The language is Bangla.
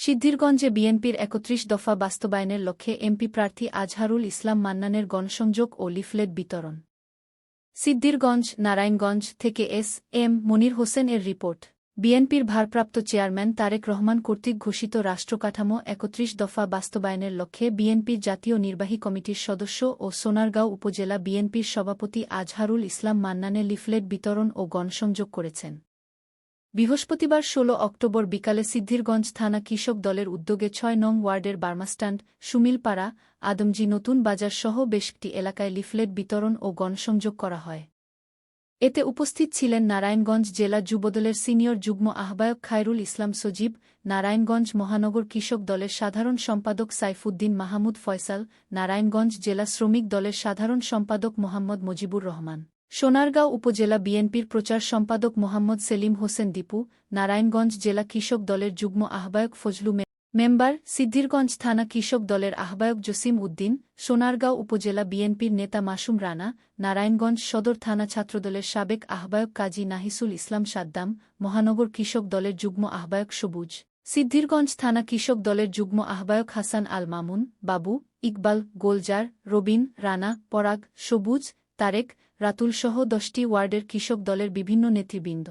সিদ্ধিরগঞ্জে বিএনপির ৩১ দফা বাস্তবায়নের লক্ষ্যে এমপি প্রার্থী আজহারুল ইসলাম মান্নানের গণসংযোগ ও লিফলেট বিতরণ। সিদ্ধিরগঞ্জ, নারায়ণগঞ্জ থেকে এস.এম. মনির হোসেন এর রিপোর্ট। বিএনপির ভারপ্রাপ্ত চেয়ারম্যান তারেক রহমান কর্তৃক ঘোষিত রাষ্ট্রকাঠামো ৩১ দফা বাস্তবায়নের লক্ষ্যে বিএনপির জাতীয় নির্বাহী কমিটির সদস্য ও সোনারগাঁও উপজেলা বিএনপির সভাপতি আজহারুল ইসলাম মান্নানে লিফলেট বিতরণ ও গণসংযোগ করেছেন। বৃহস্পতিবার ১৬ অক্টোবর বিকালে সিদ্ধিরগঞ্জ থানা কৃষক দলের উদ্যোগে ৬ নং ওয়ার্ডের বার্মাস্ট্যান্ড, সুমিলপাড়া, আদমজী নতুন বাজার সহ বেশ কটি এলাকায় লিফলেট বিতরণ ও গণসংযোগ করা হয়। এতে উপস্থিত ছিলেন নারায়ণগঞ্জ জেলা যুবদলের সিনিয়র যুগ্ম আহ্বায়ক খায়রুল ইসলাম সজীব, নারায়ণগঞ্জ মহানগর কৃষক দলের সাধারণ সম্পাদক সাইফুদ্দিন মাহমুদ ফয়সাল, নারায়ণগঞ্জ জেলা শ্রমিক দলের সাধারণ সম্পাদক মোহাম্মদ মুজিবুর রহমান, সোনারগাঁও উপজেলা বিএনপির প্রচার সম্পাদক মোহাম্মদ সেলিম হোসেন দীপু, নারায়ণগঞ্জ জেলা কৃষক দলের যুগ্ম আহ্বায়ক ফজলু মেম্বার, সিদ্ধিরগঞ্জ থানা কৃষক দলের আহ্বায়ক জসিম উদ্দিন, সোনারগাঁও উপজেলা বিএনপির নেতা মাসুম রানা, নারায়ণগঞ্জ সদর থানা ছাত্রদলের সাবেক আহ্বায়ক কাজী নাহিসুল ইসলাম সাদ্দাম, মহানগর কৃষক দলের যুগ্ম আহ্বায়ক সবুজ, সিদ্ধিরগঞ্জ থানা কৃষক দলের যুগ্ম আহ্বায়ক হাসান আল মামুন, বাবু, ইকবাল, গোলজার, রবিন, রানা, পরাগ, সবুজ, তারেক, রাতুলসহ ১০টি ওয়ার্ডের কৃষক দলের বিভিন্ন নেতৃবৃন্দ।